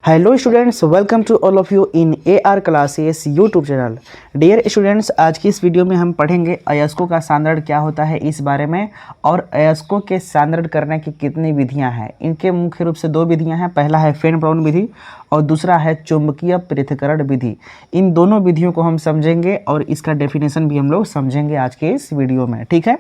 Hello students, welcome to all of you in AR classes YouTube channel. Dear students, आज की इस video में हम पढ़ेंगे अयस्कों का सांद्रण क्या होता है इस बारे में, और अयस्कों के सांद्रण करने की कितनी विधियां हैं। इनके मुख्य रूप से दो विधियां हैं, पहला है फेन ब्राउन विधि और दूसरा है चुंबकीय पृथक्करण विधि। इन दोनों विधियों को हम समझेंगे और इसका डेफिनेशन भी हम लोग समझेंगे आज के इस वीडियो में, ठीक है।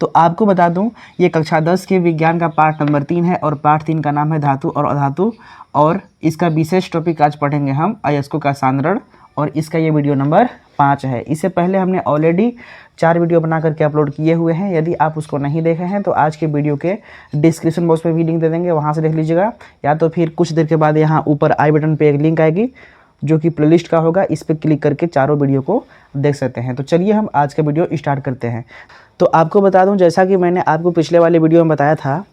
तो आपको बता दूं, ये कक्षा 10 के विज्ञान का पाठ नंबर 3 है और पाठ 3 का नाम है धातु और अधातु, और इसका विशेष टॉपिक आज पढ़ेंगे हम अयस्कों का सांद्रण, और इसका ये वीडियो नंबर 5 है। इससे पहले हमने ऑलरेडी 4 वीडियो बना करके अपलोड किए हुए हैं। यदि आप उसको नहीं देखे हैं तो आज के वीडियो के डिस्क्रिप्शन बॉक्स में भी लिंक दे देंगे, वहाँ से देख लीजिएगा, या तो फिर कुछ देर के बाद यहाँ ऊपर आई बटन पे एक लिंक आएगी जो कि प्लेलिस्ट का होगा, इस पर क्लिक करके चारों वीडियो को देख सकते हैं। तो चलिए हम आज का वीडियो स्टार्ट करते हैं। तो आपको बता दूं, जैसा कि मैंने आपको पिछले वाले वीडियो में बताया था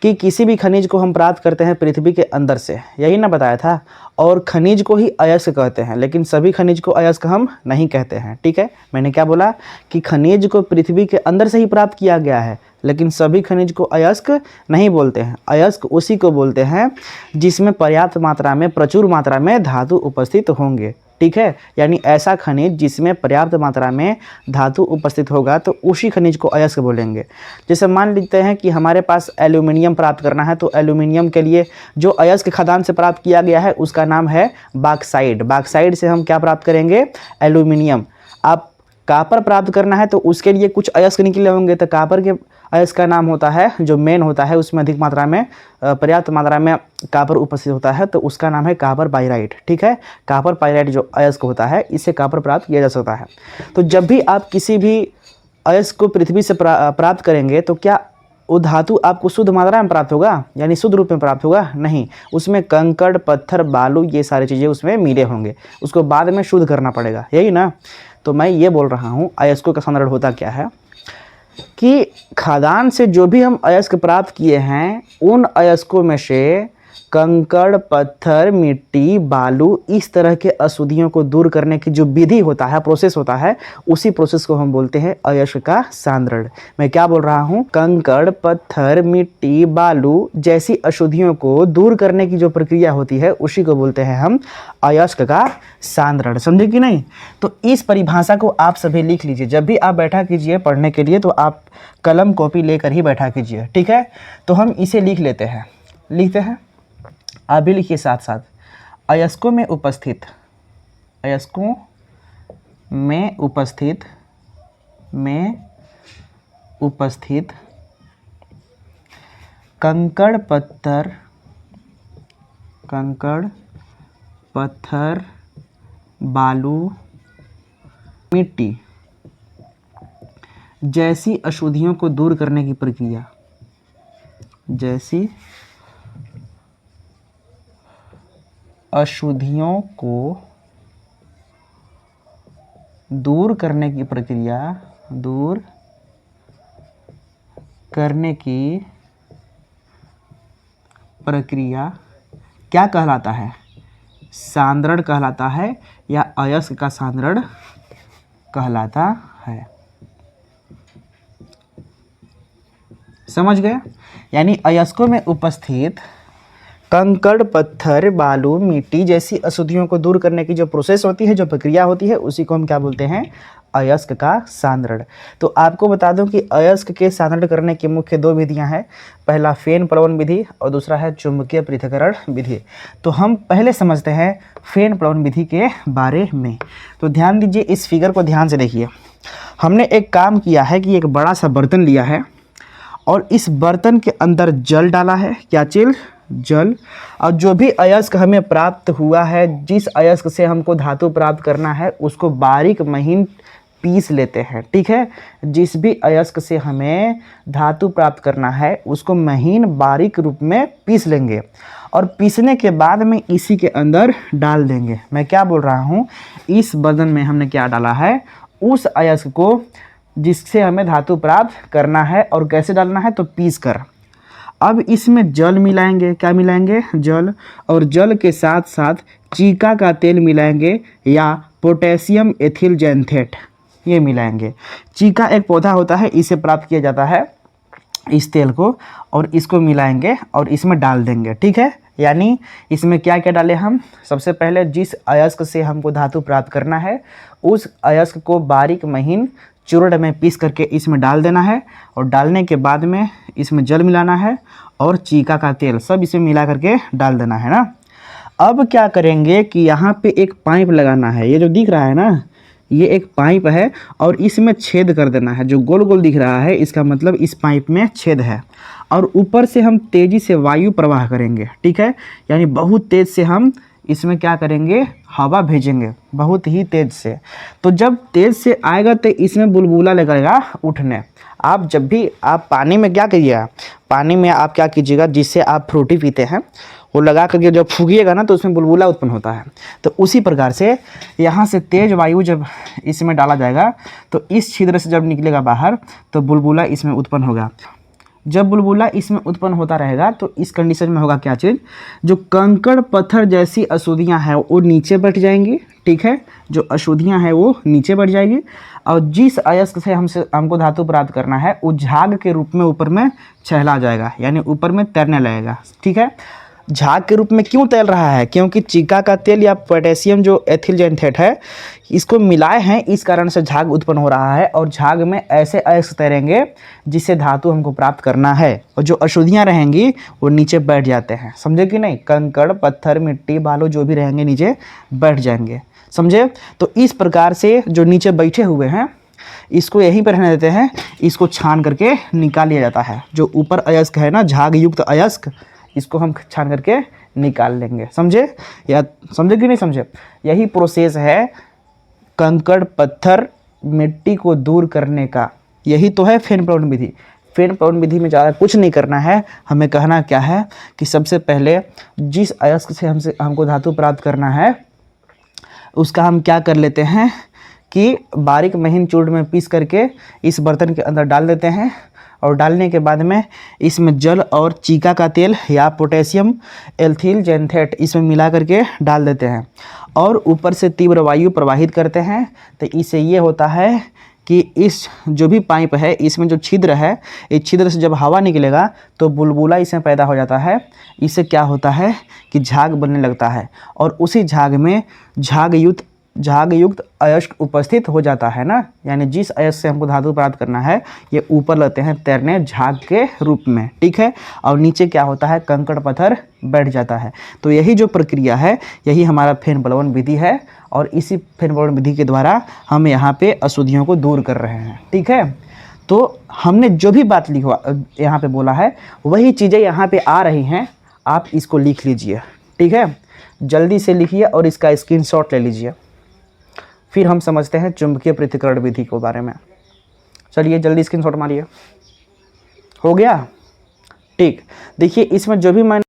कि किसी भी खनिज को हम प्राप्त करते हैं पृथ्वी के अंदर से, यही ना बताया था, और खनिज को ही अयस्क कहते हैं, लेकिन सभी खनिज को अयस्क हम नहीं कहते हैं, ठीक है। मैंने क्या बोला कि खनिज को पृथ्वी के अंदर से ही प्राप्त किया गया है, लेकिन सभी खनिज को अयस्क नहीं बोलते हैं। अयस्क उसी को बोलते हैं जिसमें पर्याप्त मात्रा में, प्रचुर मात्रा में धातु उपस्थित होंगे, ठीक है। यानी ऐसा खनिज जिसमें पर्याप्त मात्रा में धातु उपस्थित होगा तो उसी खनिज को अयस्क बोलेंगे। जैसे मान लेते हैं कि हमारे पास एल्यूमिनियम प्राप्त करना है, तो एल्यूमिनियम के लिए जो अयस्क खदान से प्राप्त किया गया है उसका नाम है बॉक्साइट। बॉक्साइट से हम क्या प्राप्त करेंगे? एल्यूमिनियम। आप कापर प्राप्त करना है तो उसके लिए कुछ अयस्क निकले होंगे, तो कापर के अयस्क का नाम होता है, जो मेन होता है उसमें अधिक मात्रा में, पर्याप्त मात्रा में कापर उपस्थित होता है, तो उसका नाम है कापर पाइराइट, ठीक है। कापर पाइराइट जो अयस्क होता है, इससे कापर प्राप्त किया जा सकता है। तो जब भी आप किसी भी अयस्क को पृथ्वी से प्राप्त करेंगे तो क्या वो धातु आपको शुद्ध मात्रा में प्राप्त होगा, यानी शुद्ध रूप में प्राप्त होगा? नहीं, उसमें कंकड़, पत्थर, बालू, ये सारी चीज़ें उसमें मिले होंगे, उसको बाद में शुद्ध करना पड़ेगा, यही ना। तो मैं ये बोल रहा हूँ अयस्कों का सांद्रण होता क्या है कि खदान से जो भी हम अयस्क प्राप्त किए हैं, उन अयस्कों में से कंकड़, पत्थर, मिट्टी, बालू, इस तरह के अशुद्धियों को दूर करने की जो विधि होता है, प्रोसेस होता है, उसी प्रोसेस को हम बोलते हैं अयस्क का सांद्रण। मैं क्या बोल रहा हूँ? कंकड़, पत्थर, मिट्टी, बालू जैसी अशुद्धियों को दूर करने की जो प्रक्रिया होती है उसी को बोलते हैं हम अयस्क का सांद्रण। समझे कि नहीं? तो इस परिभाषा को आप सभी लिख लीजिए। जब भी आप बैठा कीजिए पढ़ने के लिए तो आप कलम कॉपी लेकर ही बैठा कीजिए, ठीक है। तो हम इसे लिख लेते हैं, लिखते हैं, आप भी लिखिए साथ साथ। अयस्कों में उपस्थित, अयस्कों में उपस्थित, में उपस्थित कंकड़, पत्थर, कंकड़, पत्थर, बालू, मिट्टी जैसी अशुद्धियों को दूर करने की प्रक्रिया, जैसी अशुद्धियों को दूर करने की प्रक्रिया, दूर करने की प्रक्रिया क्या कहलाता है? सांद्रण कहलाता है, या अयस्क का सांद्रण कहलाता है। समझ गए? यानी अयस्कों में उपस्थित कंकड़, पत्थर, बालू, मिट्टी जैसी अशुद्धियों को दूर करने की जो प्रोसेस होती है, जो प्रक्रिया होती है, उसी को हम क्या बोलते हैं? अयस्क का सांद्रण। तो आपको बता दूं कि अयस्क के सांद्रण करने की मुख्य दो विधियां हैं, पहला फेन प्लवन विधि और दूसरा है चुंबकीय पृथक्करण विधि। तो हम पहले समझते हैं फेन प्लवन विधि के बारे में। तो ध्यान दीजिए, इस फिगर को ध्यान से देखिए। हमने एक काम किया है कि एक बड़ा सा बर्तन लिया है और इस बर्तन के अंदर जल डाला है। क्या चीज? जल। और जो भी अयस्क हमें प्राप्त हुआ है, जिस अयस्क से हमको धातु प्राप्त करना है, उसको बारीक महीन पीस लेते हैं, ठीक है। जिस भी अयस्क से हमें धातु प्राप्त करना है उसको महीन बारीक रूप में पीस लेंगे, और पीसने के बाद में इसी के अंदर डाल देंगे। मैं क्या बोल रहा हूँ? इस बर्तन में हमने क्या डाला है? उस अयस्क को जिससे हमें धातु प्राप्त करना है, और कैसे डालना है? तो पीस कर। अब इसमें जल मिलाएंगे। क्या मिलाएंगे? जल। और जल के साथ साथ चीका का तेल मिलाएंगे, या पोटेशियम एथिल जैंथेट, ये मिलाएंगे। चीका एक पौधा होता है, इसे प्राप्त किया जाता है, इस तेल को, और इसको मिलाएंगे और इसमें डाल देंगे, ठीक है। यानी इसमें क्या क्या डाले हम, सबसे पहले जिस अयस्क से हमको धातु प्राप्त करना है उस अयस्क को बारीक महीन चूर्ण में पीस करके इसमें डाल देना है, और डालने के बाद में इसमें जल मिलाना है और चीका का तेल सब इसमें मिला करके डाल देना है ना। अब क्या करेंगे कि यहाँ पे एक पाइप लगाना है, ये जो दिख रहा है ना ये एक पाइप है और इसमें छेद कर देना है। जो गोल गोल दिख रहा है इसका मतलब इस पाइप में छेद है, और ऊपर से हम तेज़ी से वायु प्रवाह करेंगे, ठीक है। यानी बहुत तेज़ से हम इसमें क्या करेंगे, हवा भेजेंगे बहुत ही तेज़ से। तो जब तेज़ से आएगा तो इसमें बुलबुला लगेगा उठने। आप जब भी आप पानी में क्या करिएगा, पानी में आप क्या कीजिएगा, जिससे आप फ्रूटी पीते हैं वो लगा करके जब फूंकिएगा ना तो उसमें बुलबुला उत्पन्न होता है। तो उसी प्रकार से यहाँ से तेज़ वायु जब इसमें डाला जाएगा तो इस छिद्र से जब निकलेगा बाहर तो बुलबुला इसमें उत्पन्न होगा। जब बुलबुला इसमें उत्पन्न होता रहेगा तो इस कंडीशन में होगा क्या चीज़, जो कंकड़ पत्थर जैसी अशुद्धियाँ हैं वो नीचे बैठ जाएंगी, ठीक है। जो अशुद्धियाँ हैं वो नीचे बैठ जाएगी, और जिस अयस्क से हमको धातु प्राप्त करना है वो झाग के रूप में ऊपर में छहला जाएगा, यानी ऊपर में तैरने लगेगा, ठीक है। झाग के रूप में क्यों तैर रहा है, क्योंकि चीका का तेल या पोटेशियम जो एथिल जैंथेट है इसको मिलाए हैं, इस कारण से झाग उत्पन्न हो रहा है। और झाग में ऐसे अयस्क तैरेंगे जिससे धातु हमको प्राप्त करना है, और जो अशुद्धियाँ रहेंगी वो नीचे बैठ जाते हैं, समझे कि नहीं। कंकड़ पत्थर मिट्टी बालू जो भी रहेंगे नीचे बैठ जाएंगे, समझे। तो इस प्रकार से जो नीचे बैठे हुए हैं इसको यहीं पर रहने देते हैं, इसको छान करके निकाल लिया जाता है। जो ऊपर अयस्क है ना झाग युक्त अयस्क, इसको हम छान करके निकाल लेंगे, समझे या समझे कि नहीं समझे। यही प्रोसेस है कंकड़ पत्थर मिट्टी को दूर करने का, यही तो है फेन प्लवन विधि। फेन प्लवन विधि में ज़्यादा कुछ नहीं करना है, हमें कहना क्या है कि सबसे पहले जिस अयस्क से हमको धातु प्राप्त करना है उसका हम क्या कर लेते हैं कि बारीक महीन चूर्ण में पीस करके इस बर्तन के अंदर डाल देते हैं, और डालने के बाद में इसमें जल और चीका का तेल या पोटेशियम एथिल जैंथेट इसमें मिला करके डाल देते हैं, और ऊपर से तीव्र वायु प्रवाहित करते हैं। तो इससे ये होता है कि इस जो भी पाइप है इसमें जो छिद्र है, इस छिद्र से जब हवा निकलेगा तो बुलबुला इसमें पैदा हो जाता है। इससे क्या होता है कि झाग बनने लगता है, और उसी झाग में झाग युक्त अयस्क उपस्थित हो जाता है ना। यानी जिस अयस्क से हमको धातु प्राप्त करना है ये ऊपर लगते हैं तैरने झाग के रूप में, ठीक है। और नीचे क्या होता है, कंकड़ पत्थर बैठ जाता है। तो यही जो प्रक्रिया है यही हमारा फेन प्लवन विधि है, और इसी फेन प्लवन विधि के द्वारा हम यहाँ पे अशुद्धियों को दूर कर रहे हैं, ठीक है। तो हमने जो भी बात यहाँ पे बोला है वही चीज़ें यहाँ पे आ रही हैं, आप इसको लिख लीजिए, ठीक है। जल्दी से लिखिए और इसका स्क्रीनशॉट ले लीजिए, फिर हम समझते हैं चुंबकीय पृथक्करण विधि के बारे में। चलिए जल्दी स्क्रीनशॉट मारिए, हो गया, ठीक। देखिए इसमें जो भी मैंने